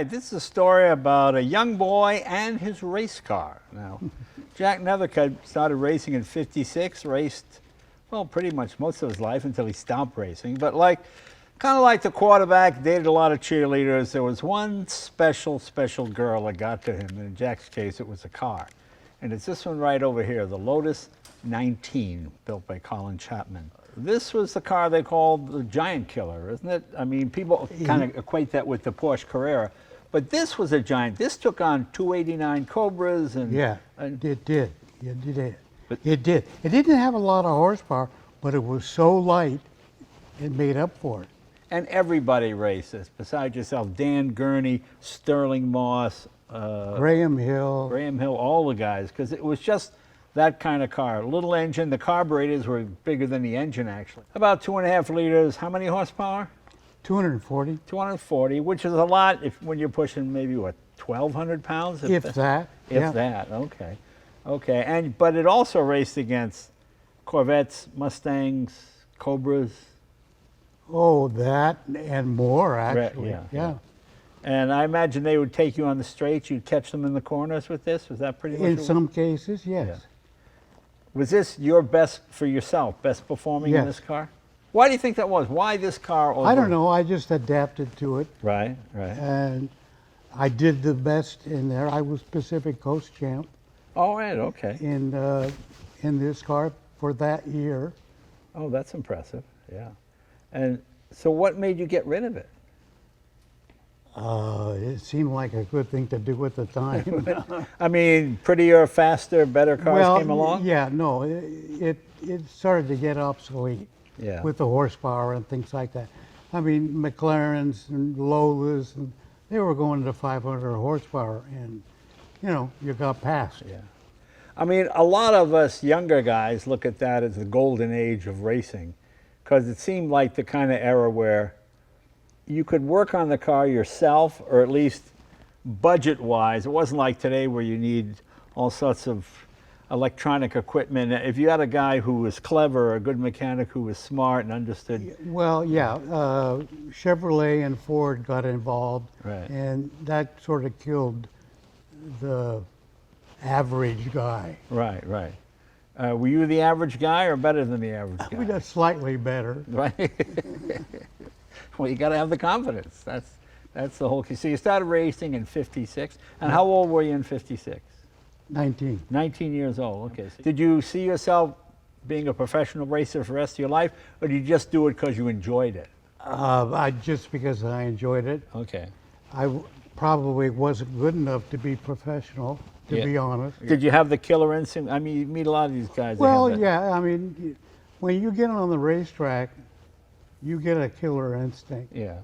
right, this is a story about a young boy and his race car. Now, Jack Nethercutt started racing in '56, raced, well, pretty much most of his life until he stopped racing. But kind of like the quarterback, dated a lot of cheerleaders. There was one special girl that got to him. And in Jack's case, it was a car. And it's this one right over here, the Lotus 19, built by Colin Chapman. This was the car they called the giant killer, isn't it? I mean, people kind of equate that with the Porsche Carrera, but this was a giant. This took on 289 Cobras and it did. It did. It didn't have a lot of horsepower, but it was so light, it made up for it. And everybody raced this, besides yourself. Dan Gurney, Sterling Moss, Graham Hill, all the guys, because it was just that kind of car. Little engine, the carburetors were bigger than the engine actually. About 2.5 liters, how many horsepower? 240. 240, which is a lot when you're pushing maybe, what, 1,200 pounds? If that. If that, okay. Okay, but it also raced against Corvettes, Mustangs, Cobras. Oh, that and more, actually. Yeah. And I imagine they would take you on the straights, you'd catch them in the corners with this? Was that pretty much in some cases, yes. Yeah. Was this your best for yourself, best performing in this car? Why do you think that was? Why this car? I don't know. I just adapted to it. Right. And I did the best in there. I was Pacific Coast champ. Oh, right. Okay. In this car for that year. Oh, that's impressive. Yeah. And so, what made you get rid of it? It seemed like a good thing to do at the time. I mean, prettier, faster, better cars came along? Yeah, no, it started to get obsolete with the horsepower and things like that. I mean, McLarens and Lolas, and they were going to 500 horsepower, and, you got past. Yeah. I mean, a lot of us younger guys look at that as the golden age of racing, because it seemed like the kind of era where you could work on the car yourself, or at least budget-wise. It wasn't like today where you need all sorts of electronic equipment. If you had a guy who was clever, a good mechanic who was smart and understood. Well, yeah, Chevrolet and Ford got involved, and that sort of killed the average guy. Right. Were you the average guy or better than the average guy? We got slightly better. Right. Well, you got to have the confidence. That's the whole key. So you started racing in '56, and how old were you in '56? 19. 19 years old. Okay. So did you see yourself being a professional racer for the rest of your life, or did you just do it because you enjoyed it? Just because I enjoyed it. Okay. I probably wasn't good enough to be professional, to be honest. Did you have the killer instinct? I mean, you meet a lot of these guys. Well, yeah. I mean, when you get on the racetrack, you get a killer instinct. Yeah.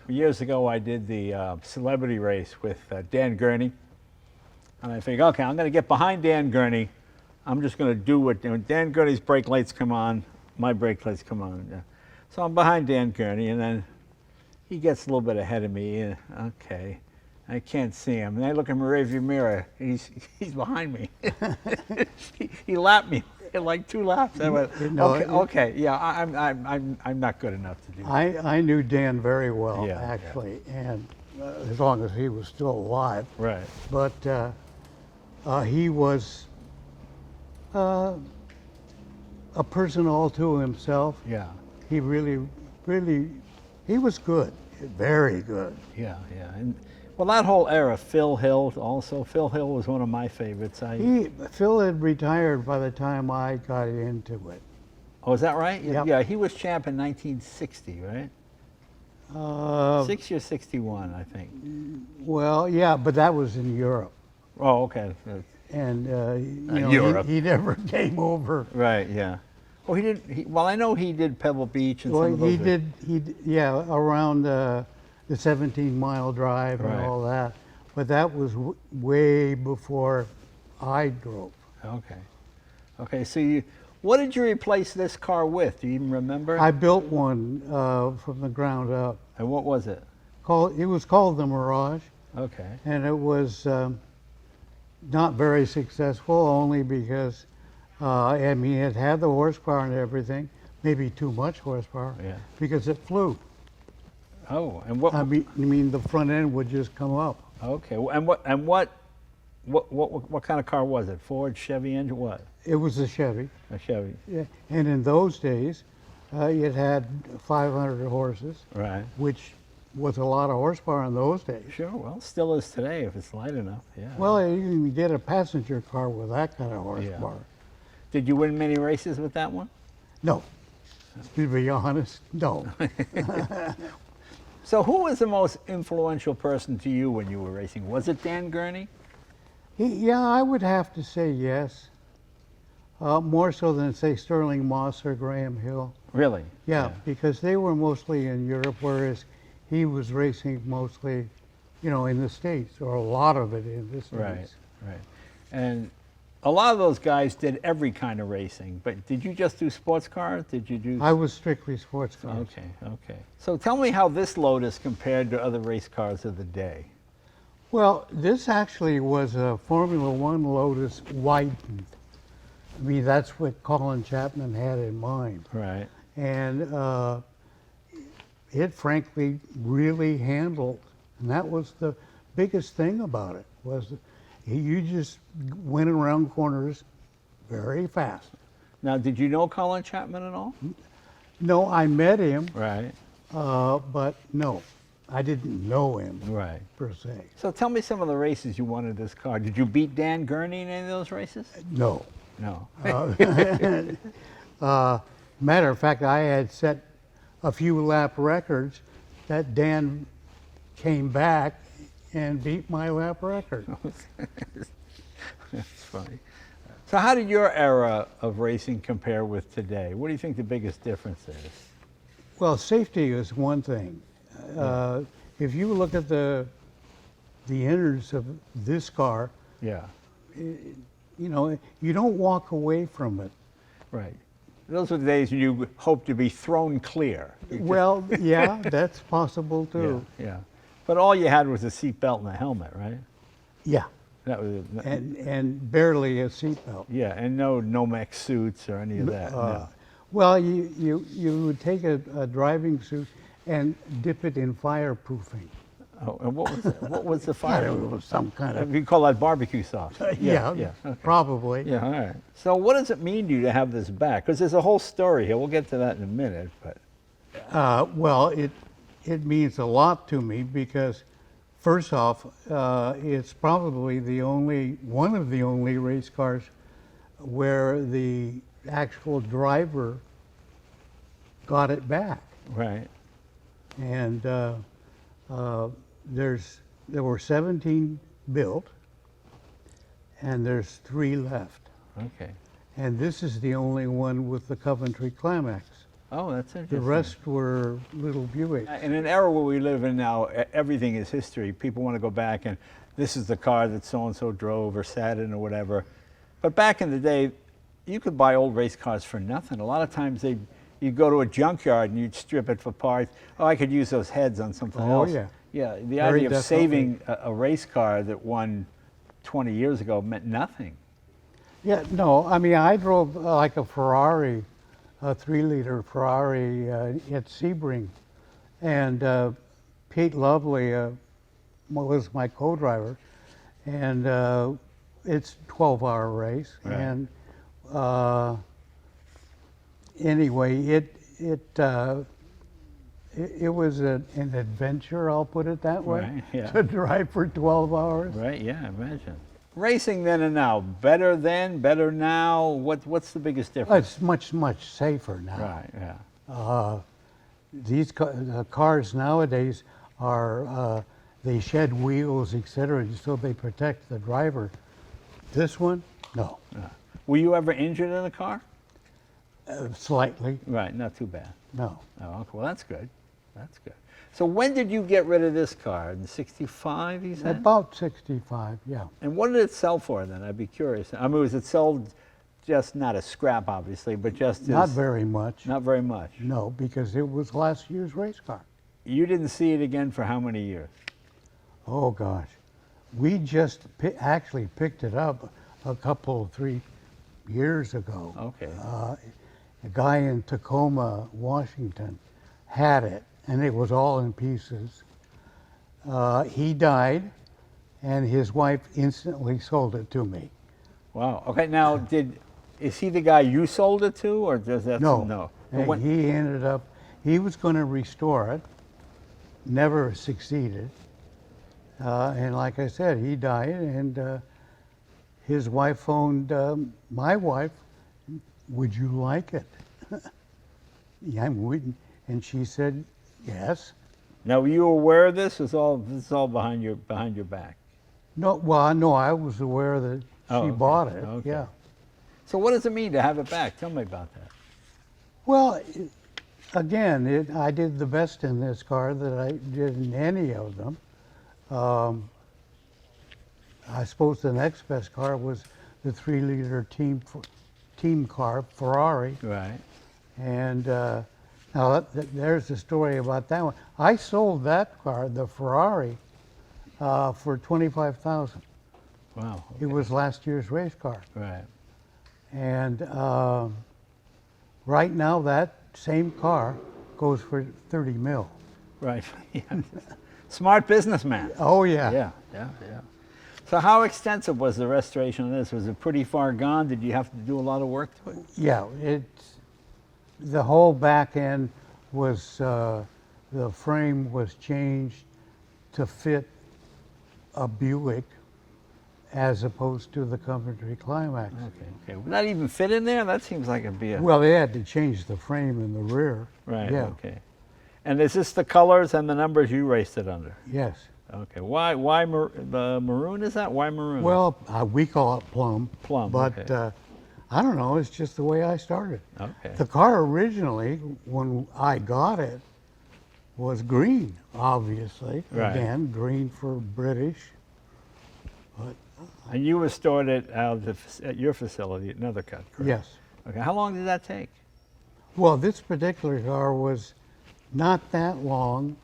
Years ago, I did the celebrity race with Dan Gurney. And I figured, okay, I'm going to get behind Dan Gurney. I'm just going to do what Dan Gurney's brake lights come on, my brake lights come on. Yeah. So I'm behind Dan Gurney, and then he gets a little bit ahead of me. And, okay, I can't see him. And I look in my rearview mirror, and he's behind me. he lapped me. Like 2 laps. I went, okay, yeah, I'm not good enough to do that. I knew Dan very well, actually, and as long as he was still alive. Right. But he was a person all to himself. Yeah. He really, he was good, very good. Yeah. And well, that whole era, Phil Hill also. Phil Hill was one of my favorites. Phil had retired by the time I got into it. Oh, is that right? Yep. Yeah, he was champ in 1960, right? 60 or 61, I think. Well, yeah, but that was in Europe. Oh, okay. And Europe. He never came over. Right. Yeah. Well, he did. Well, I know he did Pebble Beach and some of those. He did. Yeah, around the 17-mile drive and all that. But that was way before I drove. Okay. So what did you replace this car with? Do you even remember? I built one from the ground up. And what was it? It was called the Mirage. Okay. And it was not very successful, only because I mean, it had the horsepower and everything, maybe too much horsepower, because it flew. Oh, and what? I mean, the front end would just come up. Okay, what kind of car was it? Ford, Chevy engine, what? It was a Chevy. A Chevy. Yeah. And in those days, it had 500 horses, Right. which was a lot of horsepower in those days. Sure, well, still is today if it's light enough, yeah. Well, you can get a passenger car with that kind of horsepower. Did you win many races with that one? No. To be honest, no. So who was the most influential person to you when you were racing? Was it Dan Gurney? Yeah, I would have to say yes. More so than, say, Sterling Moss or Graham Hill. Really? Yeah, because they were mostly in Europe, whereas he was racing mostly, in the States, or a lot of it in the States. Right, right. And a lot of those guys did every kind of racing, but did you just do sports cars? Did you do... I was strictly sports cars. Okay, okay. So tell me how this Lotus compared to other race cars of the day. Well, this actually was a Formula One Lotus widened. I mean, that's what Colin Chapman had in mind. Right. And it frankly really handled, and that was the biggest thing about it, was you just went around corners very fast. Now, did you know Colin Chapman at all? No, I met him. Right. But no, I didn't know him. Right. Per se. So tell me some of the races you won in this car. Did you beat Dan Gurney in any of those races? No. No. Matter of fact, I had set a few lap records that Dan came back and beat my lap record. That's funny. So how did your era of racing compare with today? What do you think the biggest difference is? Well, safety is one thing. If you look at the innards of this car, Yeah. you don't walk away from it. Right. Those were the days when you hoped to be thrown clear. Well, yeah, that's possible too. Yeah. But all you had was a seatbelt and a helmet, right? Yeah, That was and barely a seatbelt. yeah, and no Nomex suits or any of that. No. Well, you would take a driving suit and dip it in fireproofing. Oh, and what was the fire? It was some kind of You call that barbecue sauce? yeah, Okay. probably. Yeah, all right. So what does it mean to you to have this back? Because there's a whole story here. We'll get to that in a minute. But Well, it means a lot to me because, first off, it's probably one of the only race cars where the actual driver got it back. right. And there were 17 built, and there's 3 left. Okay. And this is the only one with the Coventry Climax. Oh, that's interesting. The rest were little Buicks. In an era where we live in now, everything is history. People want to go back and this is the car that so-and-so drove or sat in or whatever. But back in the day, you could buy old race cars for nothing. A lot of times you'd go to a junkyard and you'd strip it for parts. Oh, I could use those heads on something else. Oh, yeah. Yeah, the Very idea of definitely. saving a race car that won 20 years ago meant nothing. Yeah, no, I mean, I drove like a Ferrari, a 3-liter Ferrari at Sebring, and Pete Lovely was my co-driver, and it's a 12-hour race, Right. and anyway, it was an adventure, I'll put it that way, Right, yeah. to drive for 12 hours. Right, yeah, imagine. Racing then and now, better then, better now? What's the biggest difference? It's much, much safer now. Right, yeah. These cars nowadays are, they shed wheels, etc., so they protect the driver. This one, no. Were you ever injured in a car? Slightly, Right, not too bad. no. Oh, okay, well, that's good. That's good. So when did you get rid of this car? In 65, you said? About 65, yeah. And what did it sell for then? I'd be curious. I mean, was it sold just not as scrap, obviously, but just as... Not very much. Not very much. No, because it was last year's race car. You didn't see it again for how many years? Oh, gosh. We just actually picked it up a couple, 3 years ago. Okay. A guy in Tacoma, Washington, had it, and it was all in pieces. He died, and his wife instantly sold it to me. Wow. Okay. Now, is he the guy you sold it to, or does that? No. No. And he ended up, he was going to restore it, never succeeded. And like I said, he died, and his wife phoned my wife, would you like it? Yeah, and she said, yes. Now, were you aware of this? This is all behind your back. No, well, no, I was aware that she Okay. bought it. Okay. Yeah. So what does it mean to have it back? Tell me about that. Well, again, I did the best in this car that I did in any of them. I suppose the next best car was the 3-liter team car, Ferrari. Right. And now there's the story about that one. I sold that car, the Ferrari, for $25,000. Wow. Okay. It was last year's race car. Right. And right now that same car goes for 30 mil. Right. Yeah. Smart businessman. Oh yeah. Yeah. So how extensive was the restoration of this? Was it pretty far gone? Did you have to do a lot of work to it? Yeah, the whole back end was, the frame was changed to fit a Buick as opposed to the Coventry Climax. Okay. Would that even fit in there? That seems like it'd be a... Well, they had to change the frame in the rear. Right, Yeah. okay. And is this the colors and the numbers you raced it under? Yes. Okay. Why the maroon is that? Why maroon? Well, we call it plum. Plum, But okay. I don't know, it's just the way I started. Okay. The car originally, when I got it, was green, obviously. Right. Again, green for British. But And you restored it at your facility at Nethercutt, correct? yes. Okay. How long did that take? Well, this particular car was not that long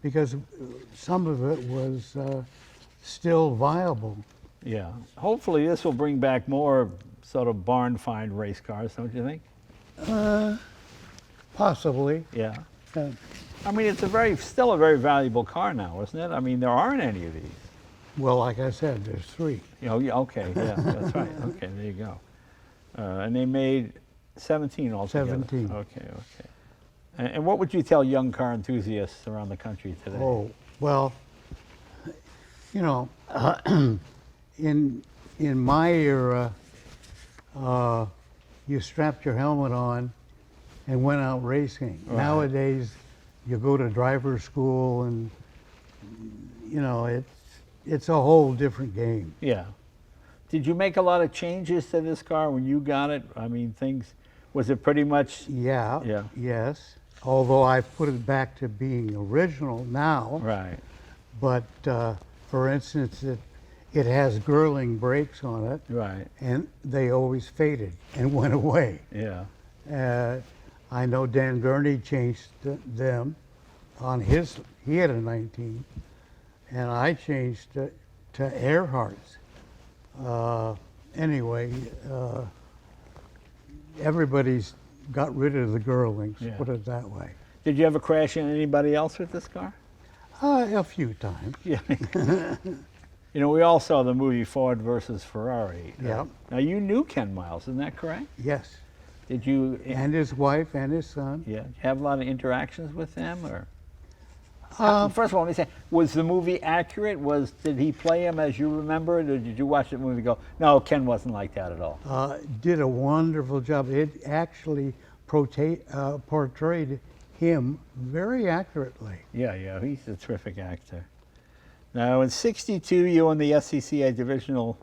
because some of it was still viable. Yeah. Hopefully this will bring back more sort of barn find race cars, don't you think? Possibly. Yeah. Uh, I mean, it's still a very valuable car now, isn't it? I mean, there aren't any of these. well, like I said, there's 3. Oh, yeah, okay, yeah, that's right. Okay, there you go. And they made 17 altogether. 17. Okay. And what would you tell young car enthusiasts around the country today? Oh, well, you know, in my era, you strapped your helmet on and went out racing. Right. Nowadays, you go to driver's school and, you know, it's a whole different game. Yeah. Did you make a lot of changes to this car when you got it? I mean, was it pretty much? Yeah, Yeah. yes. Although I've put it back to being original now. Right. But for instance, it has Girling brakes on it. Right. And they always faded and went away. Yeah. I know Dan Gurney changed them on his, he had a 19, and I changed it to Earhart's. Anyway, everybody's got rid of the Girlings, Yeah. put it that way. Did you ever crash into anybody else with this car? A few times. Yeah. You know, we all saw the movie Ford versus Ferrari. Yeah. Now, you knew Ken Miles, isn't that correct? Yes. Did you? And his wife and his son. Yeah. Did you have a lot of interactions with them, or? Um, First of all, let me say, was the movie accurate? Did he play him as you remember it, or did you watch the movie and go, no, Ken wasn't like that at all? Did a wonderful job. It actually portrayed him very accurately. Yeah, he's a terrific actor. Now, in '62, you won the SCCA Divisional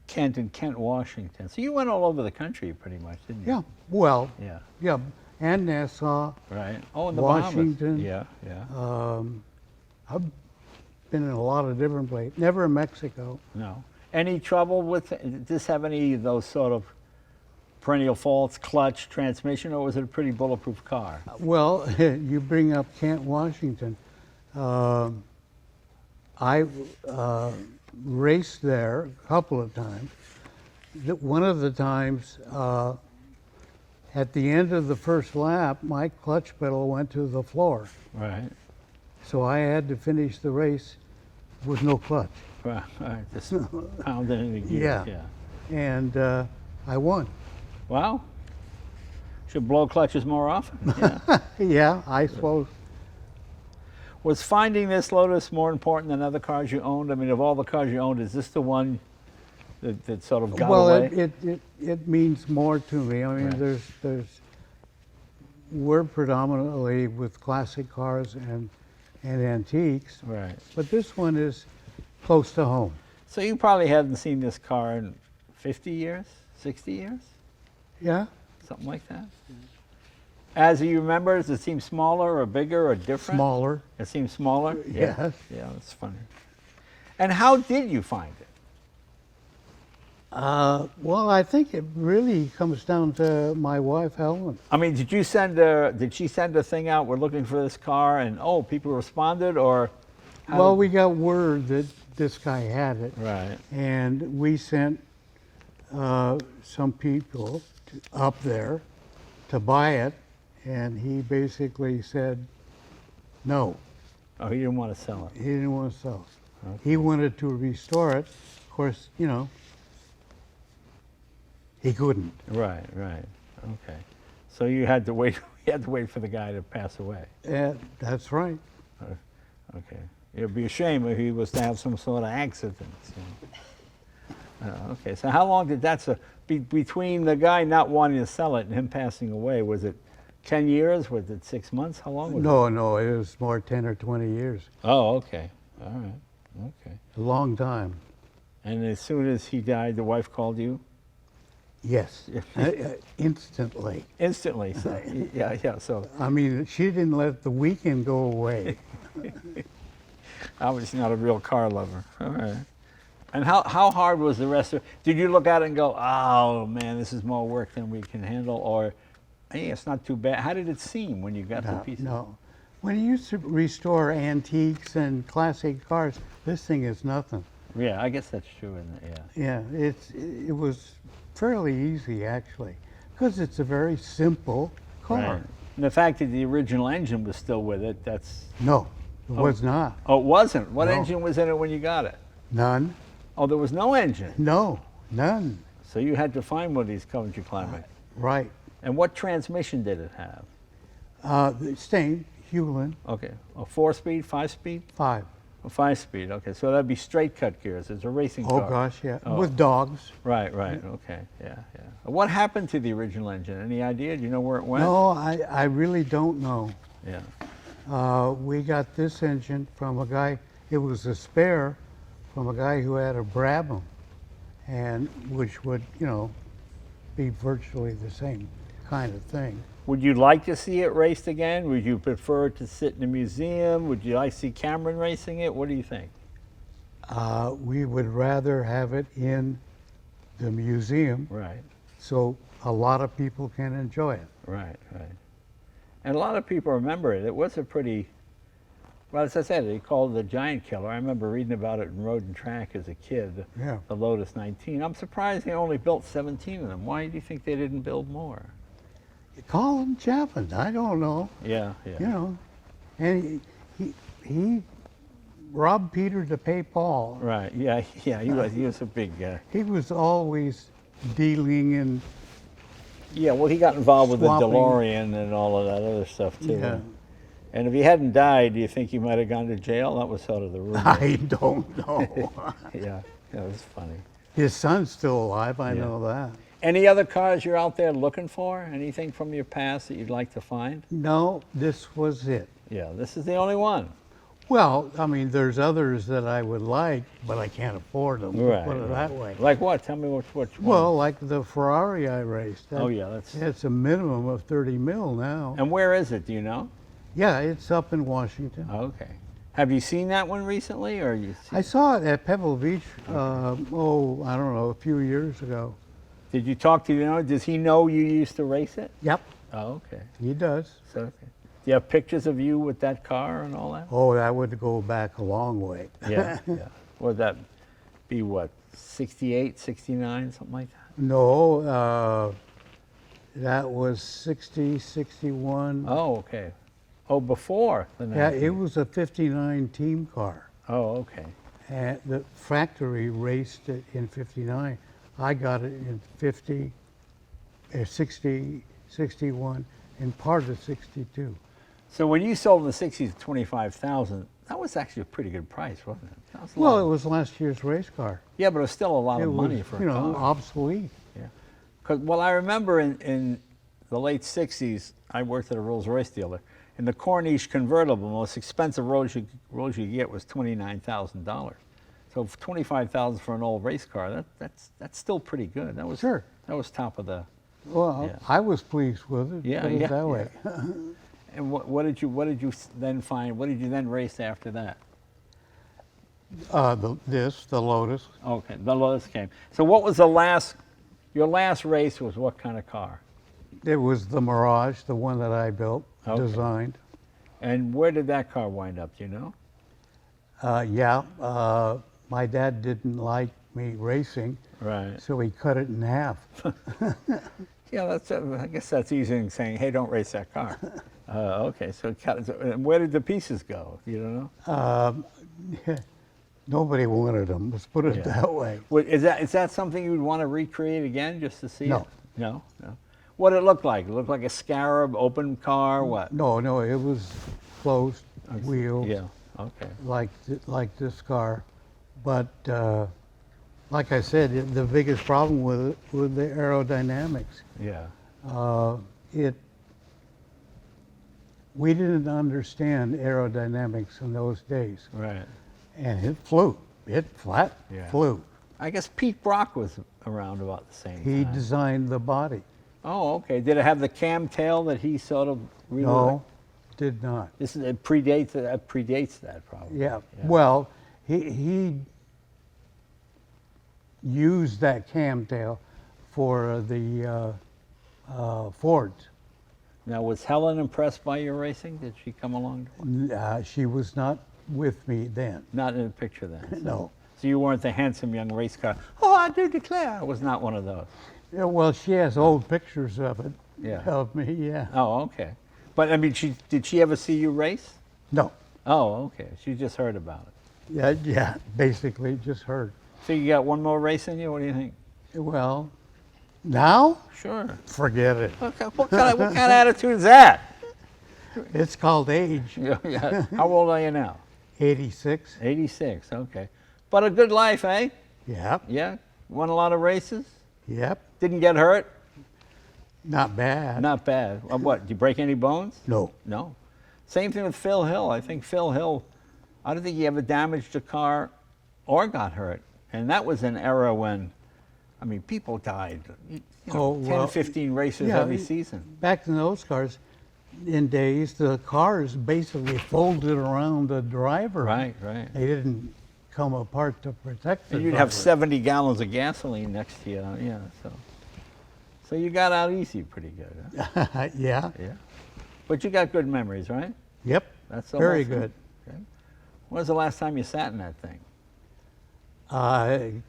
Kent in Kent, Washington. So you went all over the country pretty much, didn't you? Yeah, well, Yeah. yeah, and Nassau. Right. Oh, in the Washington. Bahamas. Yeah. I've been in a lot of different places. Never in Mexico. No. Any trouble with did this have any of those sort of perennial faults, clutch, transmission, or was it a pretty bulletproof car? Well, you bring up Kent, Washington. I raced there a couple of times. One of the times, At the end of the first lap, my clutch pedal went to the floor. Right. So I had to finish the race with no clutch. Right. Just pounding in the gears. Yeah. And I won. Wow. Should blow clutches more often. Yeah. Yeah, I suppose. Was finding this Lotus more important than other cars you owned? I mean, of all the cars you owned, is this the one that sort of got away? It means more to me. I mean, Right. we're predominantly with classic cars and antiques, Right. but this one is close to home. So you probably hadn't seen this car in 50 years, 60 years, Yeah, something like that? As you remember, does it seem smaller or bigger or different? smaller. It seems smaller? Yes. Yeah, that's funny. And how did you find it? Well, I think it really comes down to my wife, Helen. I mean, did she send a thing out, we're looking for this car, and oh, people responded, or? Well, we got word that this guy had it. Right. And we sent some people up there to buy it, and he basically said no. Oh, he didn't want to sell it. He didn't want to sell it. Okay. He wanted to restore it. Of course, you know, he couldn't. Right, right. Okay. So you had to wait. You had to wait for the guy to pass away. That's right. Okay. It would be a shame if he was to have some sort of accident. Okay. So how long did that? So between the guy not wanting to sell it and him passing away, was it 10 years? Was it 6 months? How long was it? No, it was more 10 or 20 years. Oh, okay. All right. Okay. A long time. And as soon as he died, the wife called you? Yes, instantly. Instantly. So, yeah. So I mean, she didn't let the weekend go away. obviously not a real car lover. All right. And how hard was the rest of? Did you look at it and go, oh man, this is more work than we can handle, or hey, it's not too bad? How did it seem when you got the pieces? No. When you used to restore antiques and classic cars, this thing is nothing. Yeah, I guess that's true. Yeah, it was fairly easy actually, because it's a very simple car. Right. And the fact that the original engine was still with it, that's. No, it was not. Oh, it wasn't? What No. engine was in it when you got it? None. Oh, there was no engine. No, none. So you had to find one of these Coventry Climax. Right. And what transmission did it have? The same, Hewlin, Okay, a 4-speed, 5-speed? 5. A 5-speed, okay. So that'd be straight cut gears. It's a racing Oh car. gosh, yeah, Oh. with dogs. Right, okay, yeah. What happened to the original engine? Any idea? Do you know where it went? No, I really don't know. Yeah. We got this engine from a guy, it was a spare from a guy who had a Brabham, and which would, be virtually the same kind of thing. Would you like to see it raced again? Would you prefer it to sit in a museum? Would you like to see Cameron racing it? What do you think? We would rather have it in the museum Right, so a lot of people can enjoy it. right. And a lot of people remember it. It was a pretty, well, as I said, they called it the Giant Killer. I remember reading about it in Road and Track as a kid, Yeah. the Lotus 19. I'm surprised they only built 17 of them. Why do you think they didn't build more? Colin Chapman, I don't know, Yeah. and he robbed Peter to pay Paul. Right, yeah, he was a big guy. He was always dealing in, Yeah, well, he got involved with the Swapping. DeLorean and all of that other stuff, too. Yeah. And if he hadn't died, do you think he might have gone to jail? That was sort of the rumor. I don't know. Yeah, it was funny. His son's still alive, I Yeah. know that. Any other cars you're out there looking for? Anything from your past that you'd like to find? No, this was it. Yeah, this is the only one. Well, I mean, there's others that I would like, but I can't afford them, Right. put it that way. Like what? Tell me which one. Well, like the Ferrari I raced. Oh, yeah, that's. It's a minimum of 30 mil now. And where is it? Do you know? Yeah, it's up in Washington. Okay. Have you seen that one recently, or you? I saw it at Pebble Beach, I don't know, a few years ago. Did you talk to Does he know you used to race it? Yep, Oh, okay. he does. So, okay. Do you have pictures of you with that car and all that? Oh, that would go back a long way. Yeah. Would that be what, 68, 69, something like that? No, That was 60, 61. Oh, okay. Oh, before the Yeah, 90s. it was a 59 team car. Oh, okay. And the factory raced it in 59. I got it in 50, 60, 61, and part of 62. So when you sold in the 60s at 25,000, that was actually a pretty good price, wasn't it? That was a Well, lot. it was last year's race car. Yeah, but it was still a lot It of money was, for a you know, car. obsolete. Yeah. Cause, well, I remember in the late 60s, I worked at a Rolls Royce dealer. In the Corniche convertible, the most expensive Rolls you get was $29,000. So for $25,000 for an old race car, that's still pretty good. That was Sure. That was top of the. Well, Yeah. I was pleased with it. Yeah, put it yeah, that way. And what did you then find? What did you then race after that? The Lotus. Okay, the Lotus came. So what was your last race was what kind of car? It was the Mirage, the one that I built, Okay. designed. And where did that car wind up, do you know? My dad didn't like me racing, Right. so he cut it in half. Yeah, I guess that's easier than saying, hey, don't race that car. Okay, so and where did the pieces go? You don't know? Nobody wanted them, let's put it Yeah. that way. Is that something you would want to recreate again just to see No. it? No? No? What did it look like? It looked like a Scarab, open car, what? No, it was closed wheels, Yeah, okay. like this car. But like I said, the biggest problem with it was the aerodynamics. Yeah. We didn't understand aerodynamics in those days, Right. and it flew. It flat Yeah. flew. I guess Pete Brock was around about the same He time. designed the body. Oh, okay. Did it have the cam tail that he sort of really No, did not. It predates that probably. Yeah. Well, he used that camtail for the Fords. Now, was Helen impressed by your racing? Did she come along? She was not with me then. Not in the picture then. So, No. So you weren't the handsome young race car. Oh, I do declare. I was not one of those. Yeah, well, she has old pictures of it. Yeah. Of me, yeah. Oh, okay. But I mean, did she ever see you race? No. Oh, okay. She just heard about it. Yeah, basically just heard. So you got one more race in you? What do you think? Well, now? Sure. Forget it. What kind of attitude is that? It's called age. Yeah. How old are you now? 86. 86. Okay. But a good life, eh? Yep. Yeah. Won a lot of races. Yep. Didn't get hurt. Not bad. Not bad. What? Did you break any bones? No. No. Same thing with Phil Hill. I think Phil Hill, I don't think he ever damaged a car or got hurt. And that was an era when, I mean, people died. You know, 10, 15 races yeah, every season. Back in those cars, in days, the cars basically folded around the driver. Right, right. They didn't come apart to protect the And you'd driver. have 70 gallons of gasoline next to you. Yeah, so you got out easy pretty good. Huh? Yeah. Yeah. But you got good memories, right? Yep. That's the Very whole thing. good. Okay. When was the last time you sat in that thing?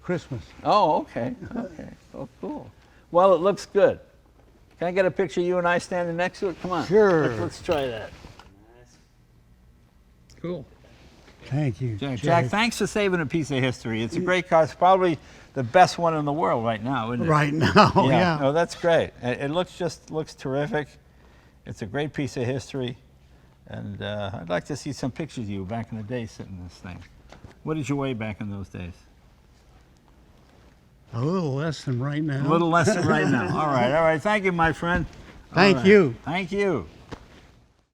Christmas. Oh, okay. Okay. Oh, cool. Well, it looks good. Can I get a picture of you and I standing next to it? Come on. Sure. Let's try that. Cool. Thank you. Jack, thanks for saving a piece of history. It's a great car. It's probably the best one in the world right now, isn't it? Right now, yeah. No, that's great. It looks terrific. It's a great piece of history. And I'd like to see some pictures of you back in the day sitting in this thing. What did you weigh back in those days? A little less than right now. A little less than right now. All right. Thank you, my friend. Thank you. Thank you.